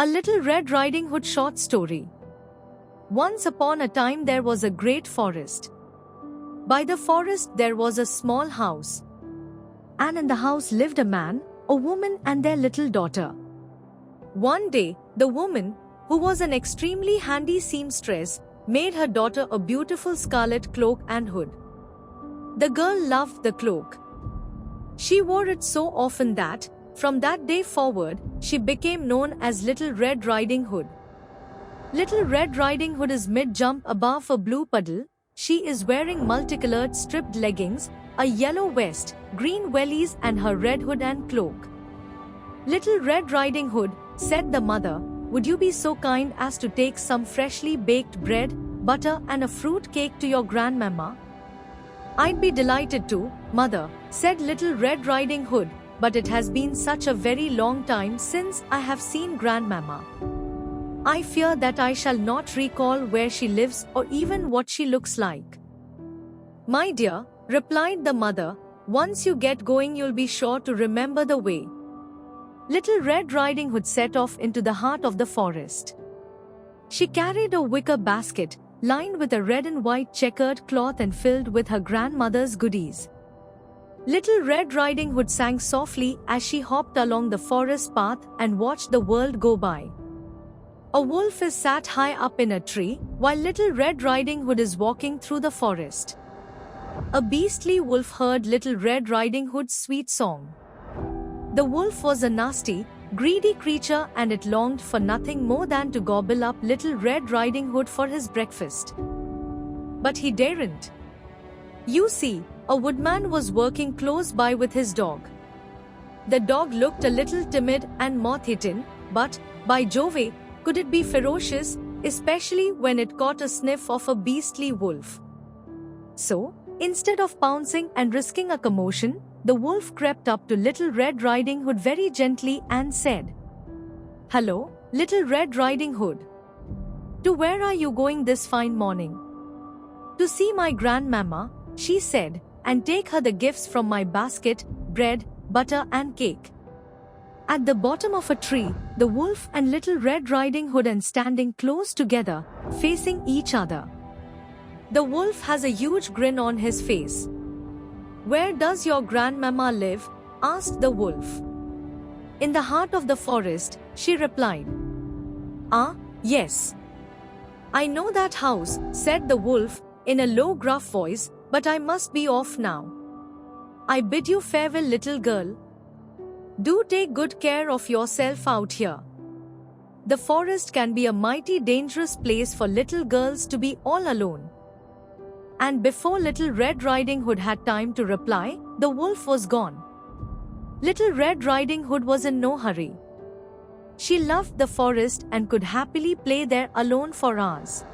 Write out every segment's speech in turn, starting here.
A Little Red Riding Hood short story. Once upon a time there was a great forest. By the forest there was a small house. And in the house lived a man, a woman and their little daughter. One day, the woman, who was an extremely handy seamstress, made her daughter a beautiful scarlet cloak and hood. The girl loved the cloak. She wore it so often that, from that day forward, she became known as Little Red Riding Hood. Little Red Riding Hood is mid-jump above a blue puddle. She is wearing multicolored stripped leggings, a yellow vest, green wellies and her red hood and cloak. Little Red Riding Hood, said the mother, would you be so kind as to take some freshly baked bread, butter and a fruit cake to your grandmamma? I'd be delighted to, mother, said Little Red Riding Hood, but it has been such a very long time since I have seen grandmamma. I fear that I shall not recall where she lives or even what she looks like. My dear, replied the mother, once you get going you'll be sure to remember the way. Little Red Riding Hood set off into the heart of the forest. She carried a wicker basket, lined with a red and white checkered cloth and filled with her grandmother's goodies. Little Red Riding Hood sang softly as she hopped along the forest path and watched the world go by. A wolf is sat high up in a tree, while Little Red Riding Hood is walking through the forest. A beastly wolf heard Little Red Riding Hood's sweet song. The wolf was a nasty, greedy creature and it longed for nothing more than to gobble up Little Red Riding Hood for his breakfast. But he daren't. You see, a woodman was working close by with his dog. The dog looked a little timid and moth-eaten, but, by Jove, could it be ferocious, especially when it caught a sniff of a beastly wolf. So, instead of pouncing and risking a commotion, the wolf crept up to Little Red Riding Hood very gently and said, "Hello, Little Red Riding Hood. To where are you going this fine morning?" "To see my grandmamma," she said, "and take her the gifts from my basket, bread, butter and cake." At the bottom of a tree, the wolf and Little Red Riding Hood and standing close together, facing each other. The wolf has a huge grin on his face. "Where does your grandmamma live?" asked the wolf. "In the heart of the forest," she replied. "Ah, yes. I know that house," said the wolf, in a low gruff voice, "but I must be off now. I bid you farewell, little girl. Do take good care of yourself out here. The forest can be a mighty dangerous place for little girls to be all alone." And before Little Red Riding Hood had time to reply, the wolf was gone. Little Red Riding Hood was in no hurry. She loved the forest and could happily play there alone for hours.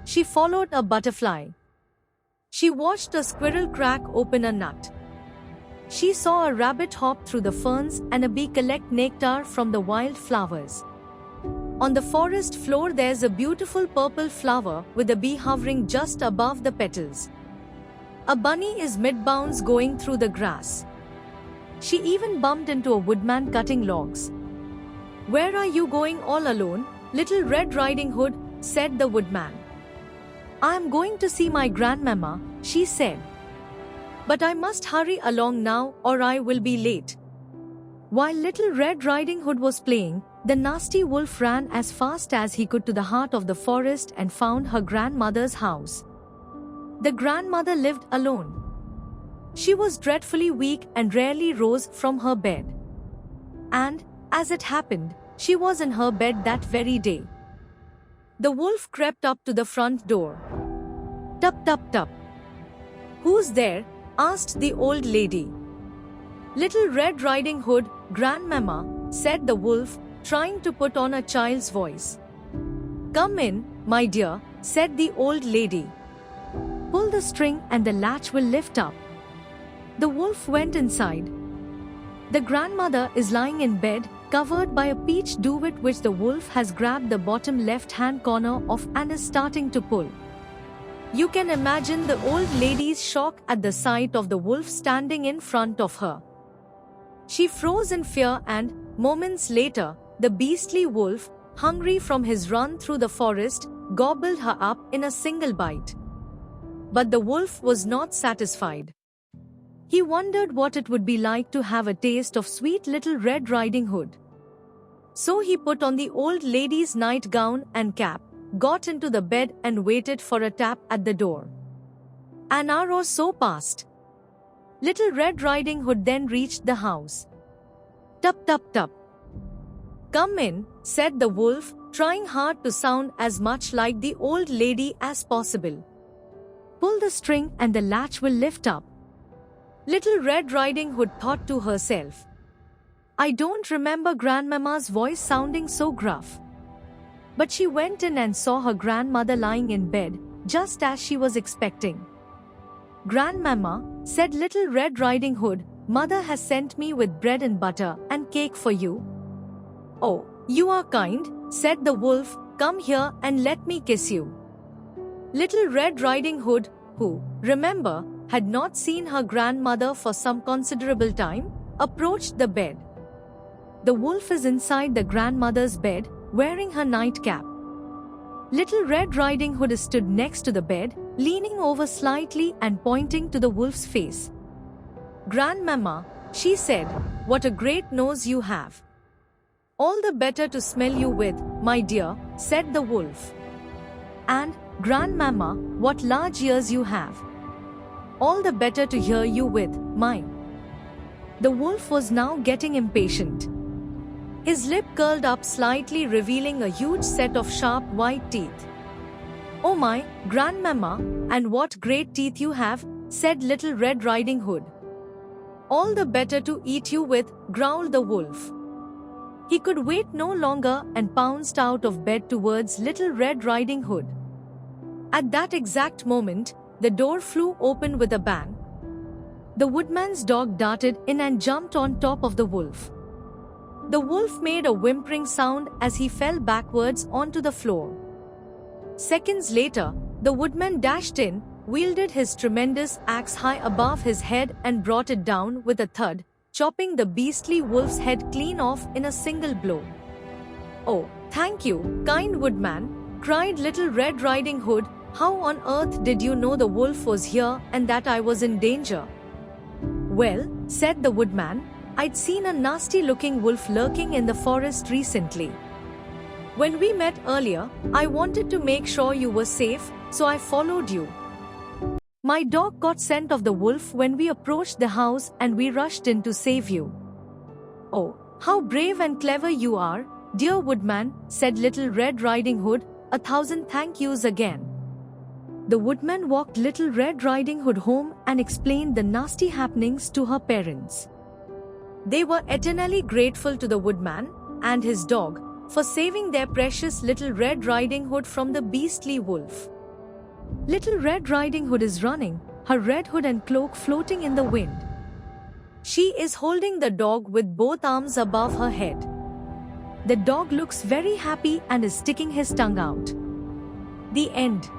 She followed a butterfly. She watched a squirrel crack open a nut. She saw a rabbit hop through the ferns and a bee collect nectar from the wild flowers. On the forest floor there's a beautiful purple flower with a bee hovering just above the petals. A bunny is mid-bounce going through the grass. She even bumped into a woodman cutting logs. "Where are you going all alone, Little Red Riding Hood?" said the woodman. "I am going to see my grandmamma," she said. "But I must hurry along now or I will be late." While Little Red Riding Hood was playing, the nasty wolf ran as fast as he could to the heart of the forest and found her grandmother's house. The grandmother lived alone. She was dreadfully weak and rarely rose from her bed. And, as it happened, she was in her bed that very day. The wolf crept up to the front door. "Tup tup tup. Who's there?" asked the old lady. "Little Red Riding Hood, grandmamma," said the wolf, trying to put on a child's voice. "Come in, my dear," said the old lady. "Pull the string and the latch will lift up." The wolf went inside. The grandmother is lying in bed, covered by a peach duvet which the wolf has grabbed the bottom left-hand corner of and is starting to pull. You can imagine the old lady's shock at the sight of the wolf standing in front of her. She froze in fear and, moments later, The beastly wolf, hungry from his run through the forest, gobbled her up in a single bite. But the wolf was not satisfied. He wondered what it would be like to have a taste of sweet little Red Riding Hood. So he put on the old lady's nightgown and cap, got into the bed and waited for a tap at the door. An hour or so passed. Little Red Riding Hood then reached the house. "Tup tup tup." "Come in," said the wolf, trying hard to sound as much like the old lady as possible. "Pull the string and the latch will lift up." Little Red Riding Hood thought to herself, "I don't remember Grandmamma's voice sounding so gruff." But she went in and saw her grandmother lying in bed, just as she was expecting. "Grandmamma," said Little Red Riding Hood, "Mother has sent me with bread and butter and cake for you." "Oh, you are kind," said the wolf, "come here and let me kiss you." Little Red Riding Hood, who, remember, had not seen her grandmother for some considerable time, approached the bed. The wolf is inside the grandmother's bed, wearing her nightcap. Little Red Riding Hood stood next to the bed, leaning over slightly and pointing to the wolf's face. "Grandmamma," she said, "what a great nose you have." "All the better to smell you with, my dear," said the wolf. "And, Grandmamma, what large ears you have." "All the better to hear you with, mine." The wolf was now getting impatient. His lip curled up slightly, revealing a huge set of sharp white teeth. "Oh my, Grandmamma, and what great teeth you have," said Little Red Riding Hood. "All the better to eat you with," growled the wolf. He could wait no longer and pounced out of bed towards Little Red Riding Hood. At that exact moment, the door flew open with a bang. The woodman's dog darted in and jumped on top of the wolf. The wolf made a whimpering sound as he fell backwards onto the floor. Seconds later, the woodman dashed in, wielded his tremendous axe high above his head and brought it down with a thud, chopping the beastly wolf's head clean off in a single blow. "Oh, thank you, kind woodman," cried Little Red Riding Hood. "How on earth did you know the wolf was here and that I was in danger?" "Well," said the woodman, "I'd seen a nasty-looking wolf lurking in the forest recently. When we met earlier, I wanted to make sure you were safe, so I followed you. My dog got scent of the wolf when we approached the house and we rushed in to save you." "Oh, how brave and clever you are, dear woodman," said Little Red Riding Hood. "1,000 thank yous again." The woodman walked Little Red Riding Hood home and explained the nasty happenings to her parents. They were eternally grateful to the woodman and his dog for saving their precious Little Red Riding Hood from the beastly wolf. Little Red Riding Hood is running, her red hood and cloak floating in the wind. She is holding the dog with both arms above her head. The dog looks very happy and is sticking his tongue out. The end.